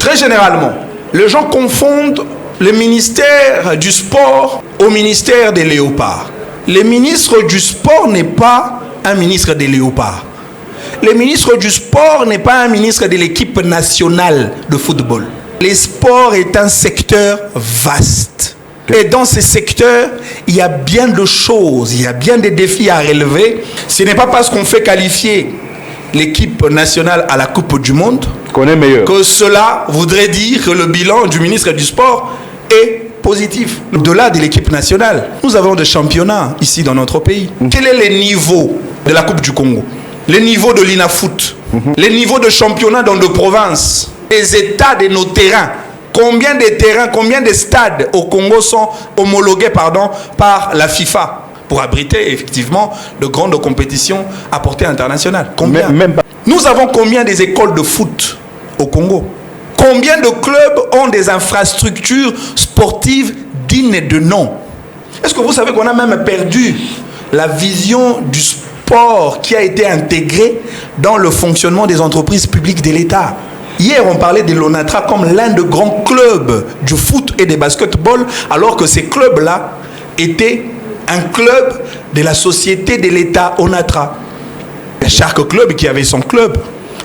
Très généralement, les gens confondent le ministère du sport au ministère des léopards. Le ministre du sport n'est pas un ministre des léopards. Le ministre du sport n'est pas un ministre de l'équipe nationale de football. Le sport est un secteur vaste. Et dans ce secteur, il y a bien de choses, il y a bien des défis à relever. Ce n'est pas parce qu'on fait qualifier l'équipe nationale à la Coupe du Monde qu'on est meilleur, que cela voudrait dire que le bilan du ministre du Sport est positif. Au-delà de l'équipe nationale, nous avons des championnats ici dans notre pays. Quel est le niveau de la Coupe du Congo? Le niveau de l'INAFoot, le niveau de championnat dans nos provinces, les états de nos terrains. Combien de terrains, combien de stades au Congo sont homologués par la FIFA pour abriter effectivement de grandes compétitions à portée internationale? Combien? Nous avons combien des écoles de foot au Congo? Combien de clubs ont des infrastructures sportives dignes de nom? Est-ce que vous savez qu'on a même perdu la vision du sport qui a été intégrée dans le fonctionnement des entreprises publiques de l'État? Hier, on parlait de l'ONATRA comme l'un des grands clubs du foot et du basketball, alors que ces clubs-là étaient un club de la société de l'État ONATRA. Chaque club qui avait son club.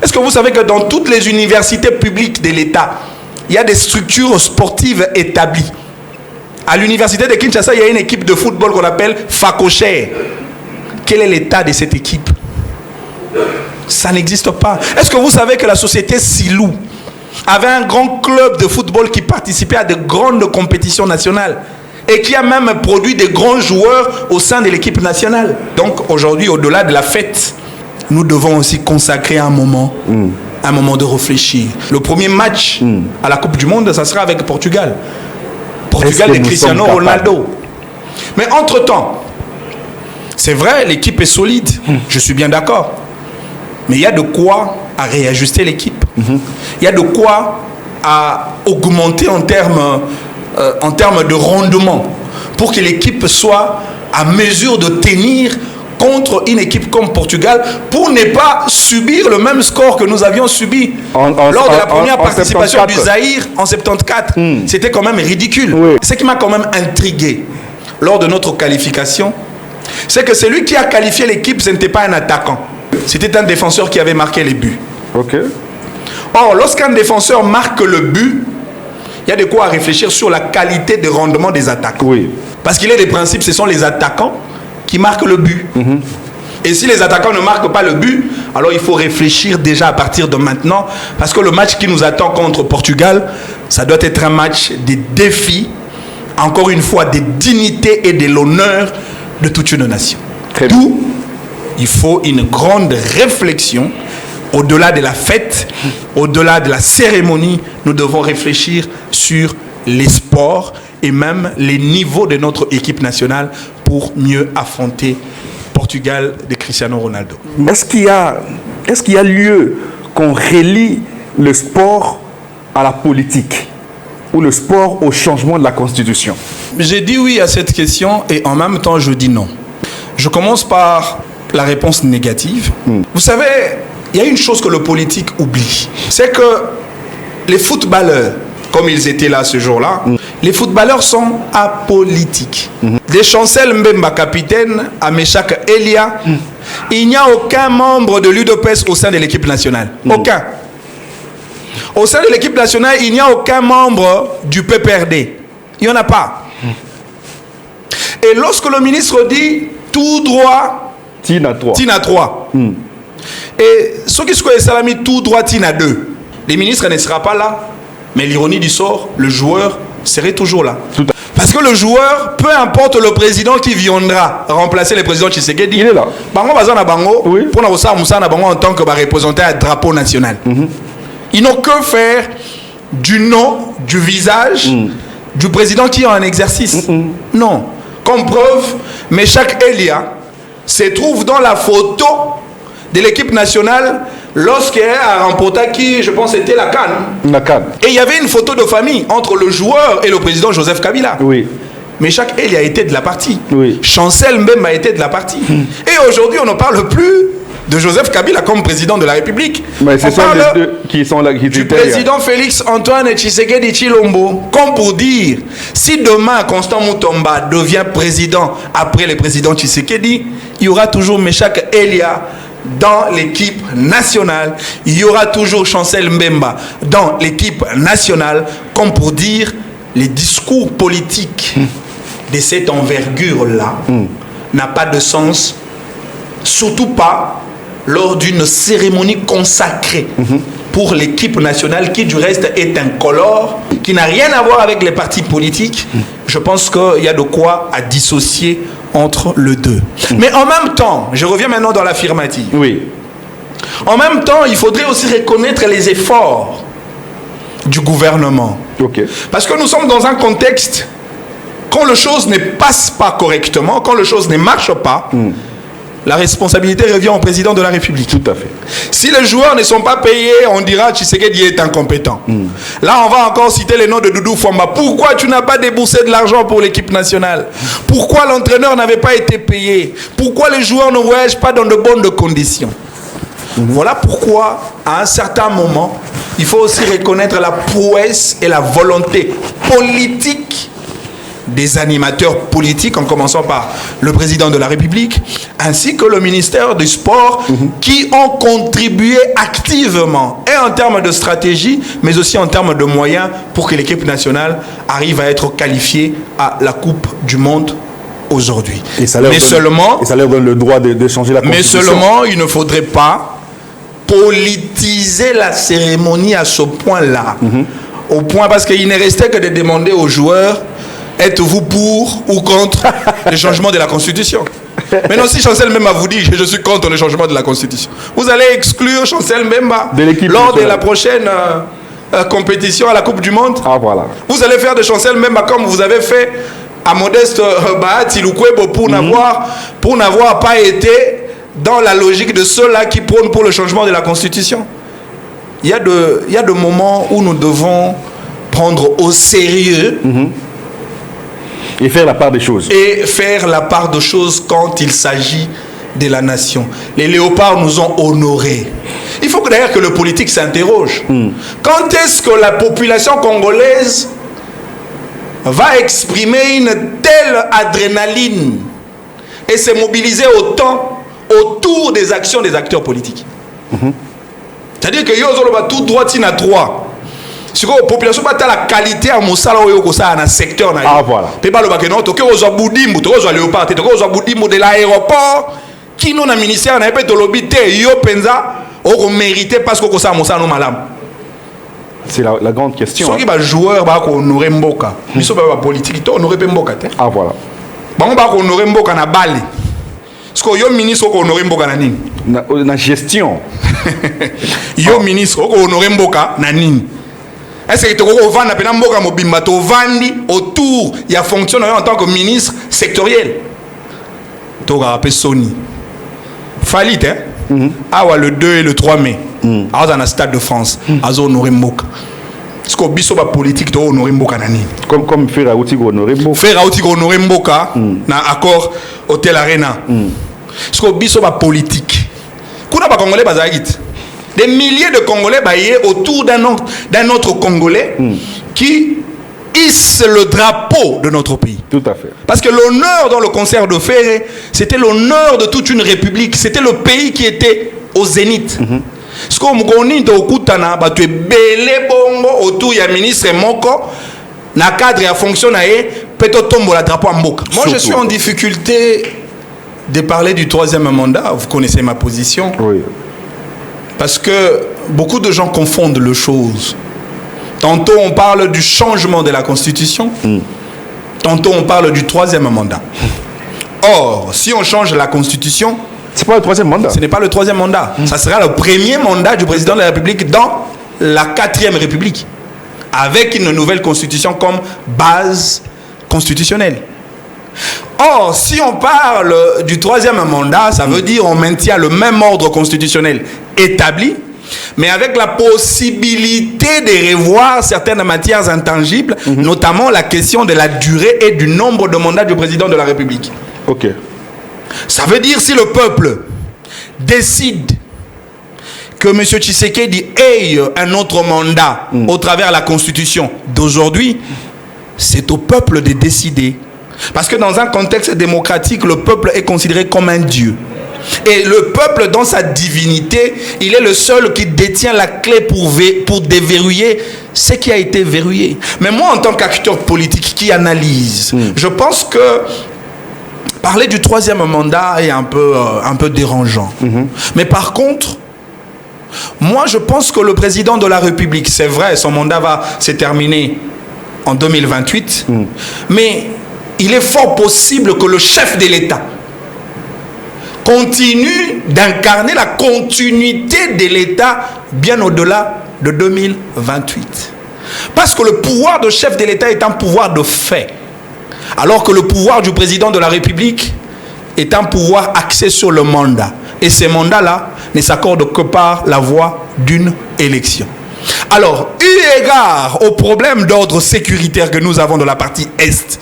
Est-ce que vous savez que dans toutes les universités publiques de l'État, il y a des structures sportives établies? À l'université de Kinshasa, il y a une équipe de football qu'on appelle Fakocher. Quel est l'état de cette équipe? Ça n'existe pas. Est-ce que vous savez que la société Silou avait un grand club de football qui participait à de grandes compétitions nationales et qui a même produit des grands joueurs au sein de l'équipe nationale? Donc aujourd'hui, au-delà de la fête, nous devons aussi consacrer un moment de réfléchir. Le premier match à la Coupe du Monde, ça sera avec Portugal. Portugal de Cristiano Ronaldo. Mais entre-temps, c'est vrai, l'équipe est solide. Je suis bien d'accord. Mais il y a de quoi à réajuster l'équipe. Il y a de quoi à augmenter en termes de rendement pour que l'équipe soit à mesure de tenir contre une équipe comme Portugal pour ne pas subir le même score que nous avions subi lors de la première participation du Zaïre en 74. C'était quand même ridicule. Oui. Ce qui m'a quand même intrigué lors de notre qualification, c'est que celui qui a qualifié l'équipe, ce n'était pas un attaquant. C'était un défenseur qui avait marqué les buts. Okay. Or, lorsqu'un défenseur marque le but, il y a de quoi réfléchir sur la qualité de rendement des attaquants. Oui. Parce qu'il est des principes, ce sont les attaquants qui marquent le but. Et si les attaquants ne marquent pas le but, alors il faut réfléchir déjà à partir de maintenant, parce que le match qui nous attend contre Portugal, ça doit être un match des défis, encore une fois, des dignités et de l'honneur de toute une nation. D'où il faut une grande réflexion. Au-delà de la fête, au-delà de la cérémonie, nous devons réfléchir sur les sports et même les niveaux de notre équipe nationale pour mieux affronter Portugal de Cristiano Ronaldo. Est-ce qu'il y a lieu qu'on relie le sport à la politique ou le sport au changement de la Constitution? J'ai dit oui à cette question et en même temps je dis non. Je commence par la réponse négative. Vous savez, il y a une chose que le politique oublie, c'est que les footballeurs, comme ils étaient là ce jour-là, les footballeurs sont apolitiques. Des Chancel Mbemba, capitaine, à Meshak Elia, il n'y a aucun membre de l'UDPS au sein de l'équipe nationale. Aucun. Au sein de l'équipe nationale, il n'y a aucun membre du PPRD. Il n'y en a pas. Et lorsque le ministre dit tout droit, Tina 3. Et ceux qui se mis tout droit Tina 2, les ministres ne sera pas là. Mais l'ironie du sort, le joueur serait toujours là. Parce que le joueur, peu importe le président qui viendra remplacer le président Tshisekedi, il est là. Bango Bazana Bango, oui. Pour en tant que représentant un drapeau national. Ils n'ont que faire du nom, du visage du président qui est en exercice. Non. Comme preuve, Meshak Elia se trouve dans la photo de l'équipe nationale lorsqu'elle a remporté qui, je pense, c'était la CAN. Et il y avait une photo de famille entre le joueur et le président Joseph Kabila. Oui. Mais Meshak Elia était de la partie. Oui. Chancel Mbemba était de la partie. Et aujourd'hui, on ne parle plus de Joseph Kabila comme président de la République. Mais ce sont les deux qui sont là, qui du président Félix Antoine Tshisekedi Tshilombo. Comme pour dire, si demain Constant Moutomba devient président après le président Tshisekedi, il y aura toujours Meshak Elia dans l'équipe nationale. Il y aura toujours Chancel Mbemba dans l'équipe nationale. Comme pour dire, les discours politiques de cette envergure-là n'a pas de sens, surtout pas lors d'une cérémonie consacrée pour l'équipe nationale qui du reste est incolore, qui n'a rien à voir avec les partis politiques. Je pense qu'il y a de quoi à dissocier entre les deux. Mais en même temps, je reviens maintenant dans l'affirmative. Oui. En même temps, il faudrait aussi reconnaître les efforts du gouvernement. Okay. Parce que nous sommes dans un contexte, quand les choses ne passent pas correctement, quand les choses ne marchent pas, la responsabilité revient au président de la République. Tout à fait. Si les joueurs ne sont pas payés, on dira Tshisekedi est incompétent. Là, on va encore citer les noms de Doudou Fwamba. Pourquoi tu n'as pas déboursé de l'argent pour l'équipe nationale? Pourquoi l'entraîneur n'avait pas été payé? Pourquoi les joueurs ne voyagent pas dans de bonnes conditions? Voilà pourquoi, à un certain moment, il faut aussi reconnaître la prouesse et la volonté politique des animateurs politiques, en commençant par le président de la République, ainsi que le ministère du Sport, qui ont contribué activement, et en termes de stratégie, mais aussi en termes de moyens, pour que l'équipe nationale arrive à être qualifiée à la Coupe du Monde aujourd'hui. Et ça leur donne le droit de changer la Constitution. Mais seulement, il ne faudrait pas politiser la cérémonie à ce point-là. Au point, parce qu'il ne restait que de demander aux joueurs, êtes-vous pour ou contre le changement de la Constitution? Maintenant, si Chancel Mbemba vous dit je suis contre le changement de la Constitution, vous allez exclure Chancel Mbemba lors de la prochaine compétition à la Coupe du Monde. Ah, voilà. Vous allez faire de Chancel Mbemba comme vous avez fait à Modeste Bahati Lukwebo pour n'avoir pas été dans la logique de ceux-là qui prônent pour le changement de la Constitution. Il y a de moments où nous devons prendre au sérieux et faire la part des choses. Et faire la part des choses quand il s'agit de la nation. Les léopards nous ont honorés. Il faut d'ailleurs que le politique s'interroge. Quand est-ce que la population congolaise va exprimer une telle adrénaline et se mobiliser autant autour des actions des acteurs politiques? C'est-à-dire que yo zolo ba tout droit tina droit. Si la population ba ta la qualité à mosala oyo ko sa na secteur na yo. Ah voilà. Pe ba lo ba ke non to ke ozo budimbu, to ozo léopard, to ozo budimbu de l'aéroport qui non na ministère na pe to lobité yo penza o mérité parce que ko sa mosala no malam. C'est la grande question. Soki ba joueur ba ko honorer mboka. Biso ba politique to honorer pe mboka te. Ah voilà. Ba ba ko honorer mboka na bale. Parce que yo ministre ko honorer mboka na nini? Na gestion. Yo ministre ko honorer mboka na nini? Est-ce que tu vas vendre la mboka mobimba to vandi autour il y a fonctionnaire en tant que ministre sectoriel. To ga rappel Sony. Falit hein? Ah le 2 et le 3 mai. Ah dans le stade de France, azo honorer mboka. Est-ce que biso ba politique to honorer mboka na nini? Comme faire Aouti honorer mboka. Faire Aouti honorer mboka na accord Hôtel Arena. Est-ce que biso ba politique? Kuna ba congolais bazagit. Des milliers de Congolais baillés autour d'un autre Congolais qui hisse le drapeau de notre pays. Tout à fait. Parce que l'honneur dans le concert de Ferré, c'était l'honneur de toute une république. C'était le pays qui était au zénith. Ce qu'on m'a dit, tu es belé bongo autour du ministre Moko, na cadre a fonctionné, peut-être tombe la drapeau en boca. Moi, je suis en difficulté de parler du troisième mandat. Vous connaissez ma position. Oui. Parce que beaucoup de gens confondent les choses. Tantôt on parle du changement de la Constitution, tantôt on parle du troisième mandat. Or, si on change la Constitution, c'est pas le troisième mandat. Ce n'est pas le troisième mandat. Ça sera le premier mandat du président de la République dans la 4e République, avec une nouvelle Constitution comme base constitutionnelle. Or, si on parle du troisième mandat, ça veut dire on maintient le même ordre constitutionnel établi, mais avec la possibilité de revoir certaines matières intangibles, notamment la question de la durée et du nombre de mandats du président de la République. Ok. Ça veut dire si le peuple décide que M. Tshisekedi ait un autre mandat au travers de la constitution d'aujourd'hui, c'est au peuple de décider. Parce que dans un contexte démocratique, le peuple est considéré comme un dieu. Et le peuple, dans sa divinité, il est le seul qui détient la clé pour déverrouiller ce qui a été verrouillé. Mais moi, en tant qu'acteur politique qui analyse, je pense que parler du troisième mandat est un peu dérangeant. Mais par contre, moi, je pense que le président de la République, c'est vrai, son mandat va se terminer en 2028, mais il est fort possible que le chef de l'État continue d'incarner la continuité de l'État bien au-delà de 2028. Parce que le pouvoir de chef de l'État est un pouvoir de fait, alors que le pouvoir du président de la République est un pouvoir axé sur le mandat. Et ces mandats-là ne s'accordent que par la voie d'une élection. Alors, eu égard au problème d'ordre sécuritaire que nous avons de la partie Est,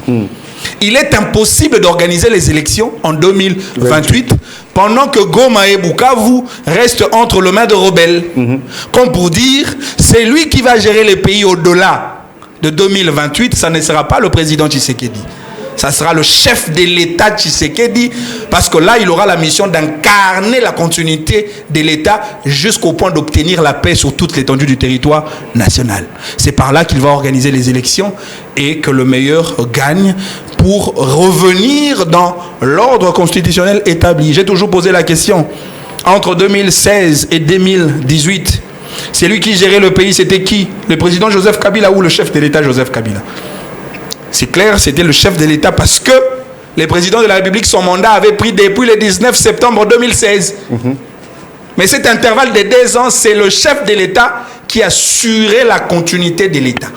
il est impossible d'organiser les élections en 2028 pendant que Goma et Bukavu restent entre les mains de rebelles. Comme pour dire, c'est lui qui va gérer les pays au-delà de 2028, ça ne sera pas le président Tshisekedi. Ça sera le chef de l'État Tshisekedi, parce que là, il aura la mission d'incarner la continuité de l'État jusqu'au point d'obtenir la paix sur toute l'étendue du territoire national. C'est par là qu'il va organiser les élections et que le meilleur gagne pour revenir dans l'ordre constitutionnel établi. J'ai toujours posé la question, entre 2016 et 2018, c'est lui qui gérait le pays, c'était qui? Le président Joseph Kabila ou le chef de l'État Joseph Kabila? C'est clair, c'était le chef de l'État parce que le président de la République, son mandat avait pris depuis le 19 septembre 2016. Mais cet intervalle de 2 ans, c'est le chef de l'État qui assurait la continuité de l'État.